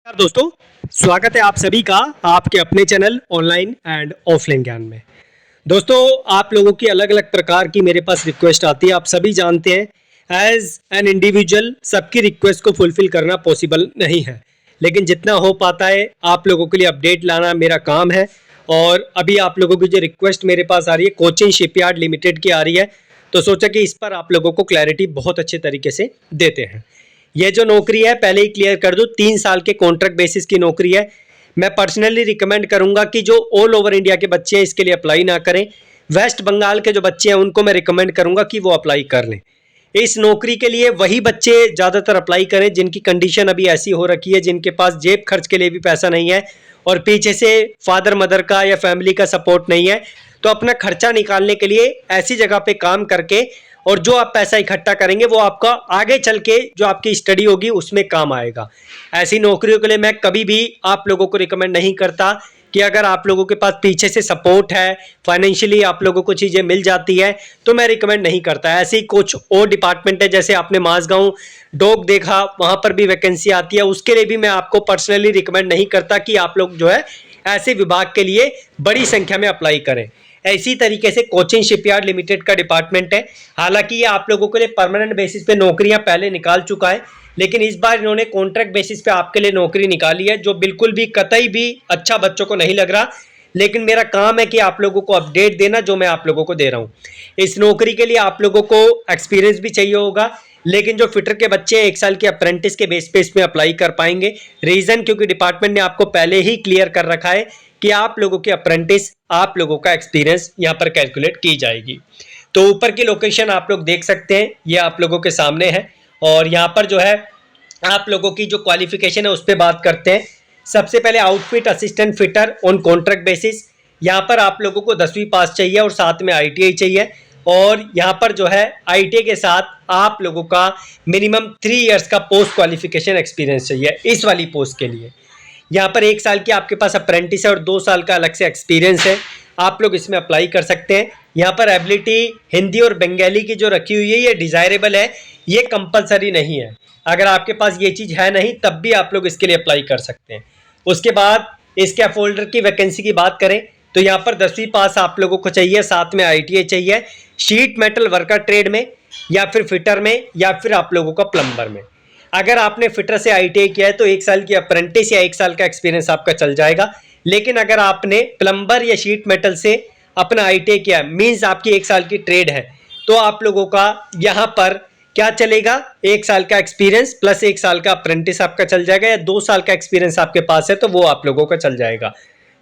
नमस्कार दोस्तों, स्वागत है आप सभी का आपके अपने चैनल ऑनलाइन एंड ऑफलाइन ज्ञान में। दोस्तों, आप लोगों की अलग अलग प्रकार की मेरे पास रिक्वेस्ट आती है। आप सभी जानते हैं एज एन इंडिविजुअल सबकी रिक्वेस्ट को फुलफिल करना पॉसिबल नहीं है, लेकिन जितना हो पाता है आप लोगों के लिए अपडेट लाना मेरा काम है। और अभी आप लोगों की जो रिक्वेस्ट मेरे पास आ रही है कोचिन शिपयार्ड लिमिटेड की आ रही है, तो सोचा कि इस पर आप लोगों को क्लैरिटी बहुत अच्छे तरीके से देते हैं। ये जो नौकरी है पहले ही क्लियर कर दूं, 3 साल के कॉन्ट्रैक्ट बेसिस की नौकरी है। मैं पर्सनली रिकमेंड करूंगा कि जो ऑल ओवर इंडिया के बच्चे हैं इसके लिए अप्लाई ना करें। वेस्ट बंगाल के जो बच्चे हैं उनको मैं रिकमेंड करूंगा कि वो अप्लाई कर लें। इस नौकरी के लिए वही बच्चे ज़्यादातर अप्लाई करें जिनकी कंडीशन अभी ऐसी हो रखी है, जिनके पास जेब खर्च के लिए भी पैसा नहीं है और पीछे से फादर मदर का या फैमिली का सपोर्ट नहीं है। तो अपना खर्चा निकालने के लिए ऐसी जगह पे काम करके और जो आप पैसा इकट्ठा करेंगे वो आपका आगे चल के जो आपकी स्टडी होगी उसमें काम आएगा। ऐसी नौकरियों के लिए मैं कभी भी आप लोगों को रिकमेंड नहीं करता कि अगर आप लोगों के पास पीछे से सपोर्ट है, फाइनेंशियली आप लोगों को चीज़ें मिल जाती है, तो मैं रिकमेंड नहीं करता। ऐसे ही कुछ और डिपार्टमेंट है, जैसे आपने मासगांव डॉग देखा, वहाँ पर भी वैकेंसी आती है, उसके लिए भी मैं आपको पर्सनली रिकमेंड नहीं करता कि आप लोग जो है ऐसे विभाग के लिए बड़ी संख्या में अप्लाई करें। इसी तरीके से कोचिन शिपयार्ड लिमिटेड का डिपार्टमेंट है, हालांकि ये आप लोगों के लिए परमानेंट बेसिस पे नौकरियां पहले निकाल चुका है, लेकिन इस बार इन्होंने कॉन्ट्रैक्ट बेसिस पे आपके लिए नौकरी निकाली है, जो बिल्कुल भी कतई भी अच्छा बच्चों को नहीं लग रहा। लेकिन मेरा काम है कि आप लोगों को अपडेट देना, जो मैं आप लोगों को दे रहा हूँ। इस नौकरी के लिए आप लोगों को एक्सपीरियंस भी चाहिए होगा, लेकिन जो फिटर के बच्चे 1 साल के अप्रेंटिस के बेस पे इसमें अप्लाई कर पाएंगे। रीजन क्योंकि डिपार्टमेंट ने आपको पहले ही क्लियर कर रखा है कि आप लोगों के अप्रेंटिस, आप लोगों का एक्सपीरियंस यहाँ पर कैलकुलेट की जाएगी। तो ऊपर की लोकेशन आप लोग देख सकते हैं, ये आप लोगों के सामने है। और यहाँ पर जो है आप लोगों की जो क्वालिफिकेशन है उस पर बात करते हैं। सबसे पहले outfit assistant fitter on contract basis, यहाँ पर आप लोगों को 10वीं पास चाहिए और साथ में ITI चाहिए। और यहाँ पर जो है ITI के साथ आप लोगों का मिनिमम 3 इयर्स का पोस्ट क्वालिफिकेशन एक्सपीरियंस चाहिए इस वाली पोस्ट के लिए। यहाँ पर 1 साल की आपके पास अप्रेंटिस है और 2 साल का अलग से एक्सपीरियंस है, आप लोग इसमें अप्लाई कर सकते हैं। यहाँ पर एबिलिटी हिंदी और बंगाली की जो रखी हुई है ये डिज़ायरेबल है, ये कंपलसरी नहीं है। अगर आपके पास ये चीज़ है नहीं तब भी आप लोग इसके लिए अप्लाई कर सकते हैं। उसके बाद इसके फोल्डर की वैकेंसी की बात करें तो यहाँ पर 10वीं पास आप लोगों को चाहिए, साथ में ITI चाहिए, शीट मेटल वर्कर ट्रेड में या फिर फिटर में या फिर आप लोगों का प्लम्बर में। अगर आपने फिटर से ITI किया है तो 1 साल की अप्रेंटिस या 1 साल का एक्सपीरियंस आपका चल जाएगा। लेकिन अगर आपने प्लम्बर या शीट मेटल से अपना ITI किया मीन्स आपकी 1 साल की ट्रेड है, तो आप लोगों का यहाँ पर क्या चलेगा, 1 साल का एक्सपीरियंस प्लस 1 साल का अप्रेंटिस आपका चल जाएगा, या 2 साल का एक्सपीरियंस आपके पास है तो वो आप लोगों का चल जाएगा।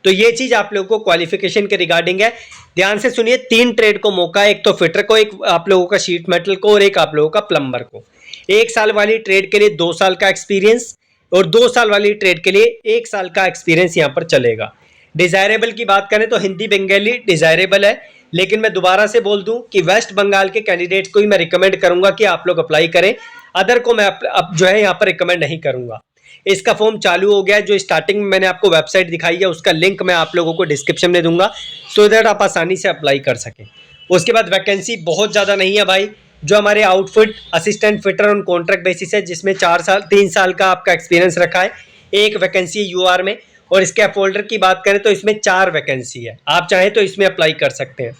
तो ये चीज आप लोगों को क्वालिफिकेशन के रिगार्डिंग है। ध्यान से सुनिए, 3 ट्रेड को मौका है, एक तो फिटर को, एक आप लोगों का शीट मेटल को और एक आप लोगों का प्लम्बर को। 1 साल वाली ट्रेड के लिए 2 साल का एक्सपीरियंस और 2 साल वाली ट्रेड के लिए 1 साल का एक्सपीरियंस यहाँ पर चलेगा। डिजायरेबल की बात करें तो हिंदी बंगाली डिजायरेबल है, लेकिन मैं दोबारा से बोल दूं कि वेस्ट बंगाल के कैंडिडेट्स को ही मैं रिकमेंड करूंगा कि आप लोग अप्लाई करें, अदर को मैं अब जो है यहाँ पर रिकमेंड नहीं करूंगा। इसका फॉर्म चालू हो गया, जो स्टार्टिंग में मैंने आपको वेबसाइट दिखाई है उसका लिंक मैं आप लोगों को डिस्क्रिप्शन में दूंगा, सो दैट आप आसानी से अप्लाई कर सकें। उसके बाद वैकेंसी बहुत ज़्यादा नहीं है भाई। जो हमारे outfit assistant fitter on contract basis है, जिसमें 3 साल का आपका एक्सपीरियंस रखा है, एक वैकेंसी है UR में। और इसके फोल्डर की बात करें तो इसमें 4 वैकेंसी है, आप चाहें तो इसमें अप्लाई कर सकते हैं।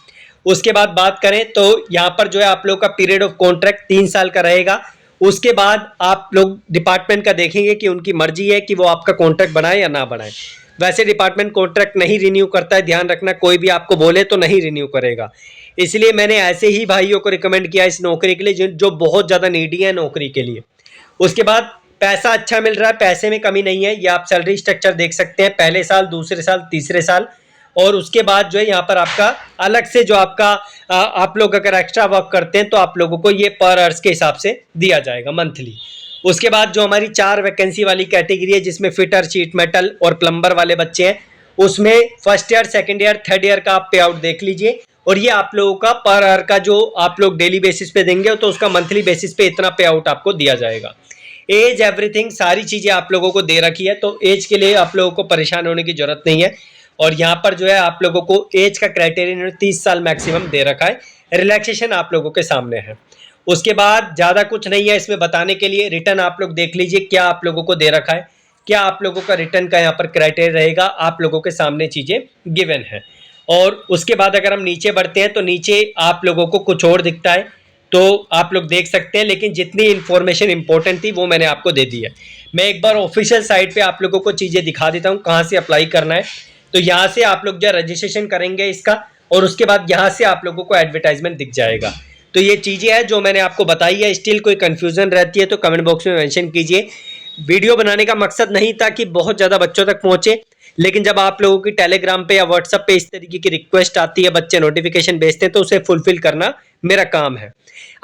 उसके बाद बात करें तो यहाँ पर जो है आप लोग का पीरियड ऑफ कॉन्ट्रैक्ट 3 साल का रहेगा। उसके बाद आप लोग डिपार्टमेंट का देखेंगे कि उनकी मर्जी है कि वो आपका कॉन्ट्रैक्ट बनाए या ना बनाए। वैसे डिपार्टमेंट कॉन्ट्रैक्ट नहीं रिन्यू करता है, ध्यान रखना, कोई भी आपको बोले तो नहीं रिन्यू करेगा। इसलिए मैंने ऐसे ही भाइयों को रिकमेंड किया इस नौकरी के लिए जो बहुत ज़्यादा नीडी है नौकरी के लिए। उसके बाद पैसा अच्छा मिल रहा है, पैसे में कमी नहीं है। ये आप सैलरी स्ट्रक्चर देख सकते हैं, पहले साल, दूसरे साल, तीसरे साल, और उसके बाद जो है यहाँ पर आपका अलग से जो आपका आप लोग अगर एक्स्ट्रा वर्क करते हैं तो आप लोगों को ये पर आवर्स के हिसाब से दिया जाएगा मंथली। उसके बाद जो हमारी 4 वैकेंसी वाली कैटेगरी है, जिसमें फिटर, शीट मेटल और प्लम्बर वाले बच्चे हैं, उसमें first year, second year, third year का आप पे आउट देख लीजिए। और ये आप लोगों का पर आवर का जो आप लोग डेली बेसिस पे देंगे तो उसका मंथली बेसिस पे इतना पे आउट आपको दिया जाएगा। एज, एवरीथिंग, सारी चीज़ें आप लोगों को दे रखी है, तो एज के लिए आप लोगों को परेशान होने की जरूरत नहीं है। और यहाँ पर जो है आप लोगों को एज का क्राइटेरिया 30 साल मैक्सिमम दे रखा है, रिलैक्सेशन आप लोगों के सामने है। उसके बाद ज़्यादा कुछ नहीं है इसमें बताने के लिए, रिटर्न आप लोग देख लीजिए क्या आप लोगों को दे रखा है। क्या आप लोगों का रिटर्न का यहाँ पर क्राइटेरिया रहेगा, आप लोगों के सामने चीज़ें गिवन है। और उसके बाद अगर हम नीचे बढ़ते हैं तो नीचे आप लोगों को कुछ और दिखता है, तो आप लोग देख सकते हैं, लेकिन जितनी इन्फॉर्मेशन इंपॉर्टेंट थी वो मैंने आपको दे दी है। मैं एक बार ऑफिशियल साइट पे आप लोगों को चीज़ें दिखा देता हूँ कहाँ से अप्लाई करना है। तो यहाँ से आप लोग जो रजिस्ट्रेशन करेंगे इसका, और उसके बाद यहाँ से आप लोगों को एडवर्टाइजमेंट दिख जाएगा। तो ये चीज़ें हैं जो मैंने आपको बताई है। स्टिल कोई कन्फ्यूज़न रहती है तो कमेंट बॉक्स में मेंशन कीजिए। वीडियो बनाने का मकसद नहीं था कि बहुत ज़्यादा बच्चों तक पहुँचे, लेकिन जब आप लोगों की टेलीग्राम पे या व्हाट्सएप पे इस तरीके की रिक्वेस्ट आती है, बच्चे नोटिफिकेशन भेजते हैं, तो उसे फुलफिल करना मेरा काम है।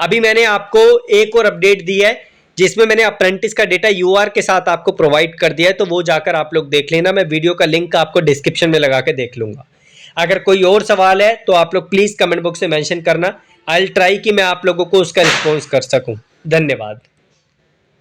अभी मैंने आपको एक और अपडेट दी है जिसमें मैंने अप्रेंटिस का डेटा यूआर के साथ आपको प्रोवाइड कर दिया है, तो वो जाकर आप लोग देख लेना। मैं वीडियो का लिंक आपको डिस्क्रिप्शन में लगा के देख लूंगा। अगर कोई और सवाल है तो आप लोग प्लीज़ कमेंट बॉक्स में मेंशन करना। आई विल ट्राई कि मैं आप लोगों को उसका रिस्पॉन्स कर सकूं। धन्यवाद।